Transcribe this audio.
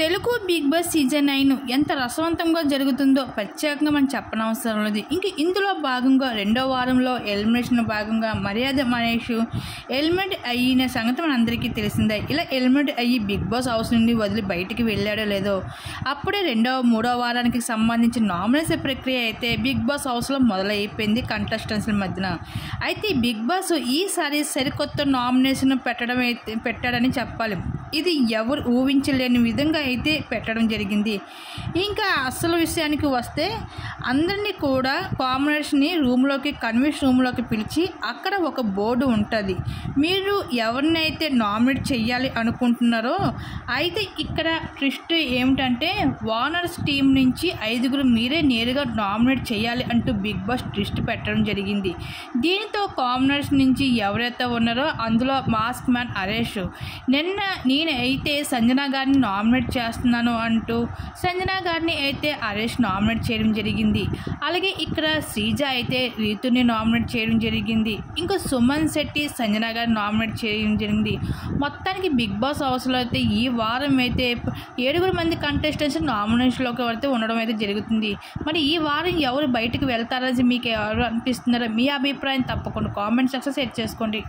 Telugu big boss season 9 ఎంత రసవంతంగా జరుగుతుందో ప్రత్యేకంగా మనం చెప్పనవసరం లేదు. ఇంక ఇందులో భాగంగా రెండో వారంలో ఎలిమినేషన్ భాగంగా మర్యాద మనీష్ ఎలిమినేట్ అయిన సంగతి మనందరికీ తెలిసిందే. ఇలా ఎలిమినేట్ అయ్యి బిగ్ బాస్ హౌస్ నుండి వదిలి బయటికి వెళ్ళాడో లేదో అప్పుడే మూడో వారానికి సంబంధించిన నామినేషన్ ప్రక్రియ అయితే బిగ్ బాస్ హౌస్లో మొదలైపోయింది కంటెస్టెంట్స్ల మధ్యన. అయితే బిగ్ బాస్ ఈసారి సరికొత్త నామినేషన్ పెట్టాడని చెప్పాలి. ఇది ఎవరు ఊహించలేని విధంగా అయితే పెట్టడం జరిగింది. ఇంకా అసలు విషయానికి వస్తే అందరినీ కూడా కాంబినేషన్ని కన్వెన్షన్ రూమ్లోకి పిలిచి అక్కడ ఒక బోర్డు ఉంటుంది. మీరు ఎవరినైతే నామినేట్ చేయాలి అనుకుంటున్నారో అయితే ఇక్కడ ట్విస్ట్ ఏమిటంటే వానర్స్ టీం నుంచి 5 మీరే నేరుగా నామినేట్ చేయాలి అంటూ బిగ్ బాస్ ట్విస్ట్ పెట్టడం జరిగింది. దీనితో కాంబినేషన్ నుంచి ఎవరైతే ఉన్నారో అందులో మాస్క్ మ్యాన్ హరీష్ నేనైతే సంజన గారిని నామినేట్ చేస్తున్నాను అంటూ సంజన గారిని అయితే హరీష్ నామినేట్ చేయడం జరిగింది. అలాగే ఇక్కడ శ్రీజ అయితే రీతుని నామినేట్ చేయడం జరిగింది. ఇంకా సుమన్ శెట్టి సంజన గారిని నామినేట్ చేయడం జరిగింది. మొత్తానికి బిగ్ బాస్ హౌస్లో అయితే ఈ వారం అయితే 7 మంది కంటెస్టెంట్స్ నామినేషన్లోకి అయితే ఉండడం అయితే జరుగుతుంది. మరి ఈ వారం ఎవరు బయటకు వెళ్తారని మీకు ఎవరు అనిపిస్తున్నారో మీ అభిప్రాయం తప్పకుండా కామెంట్ సెక్షన్ షేర్ చేసుకోండి.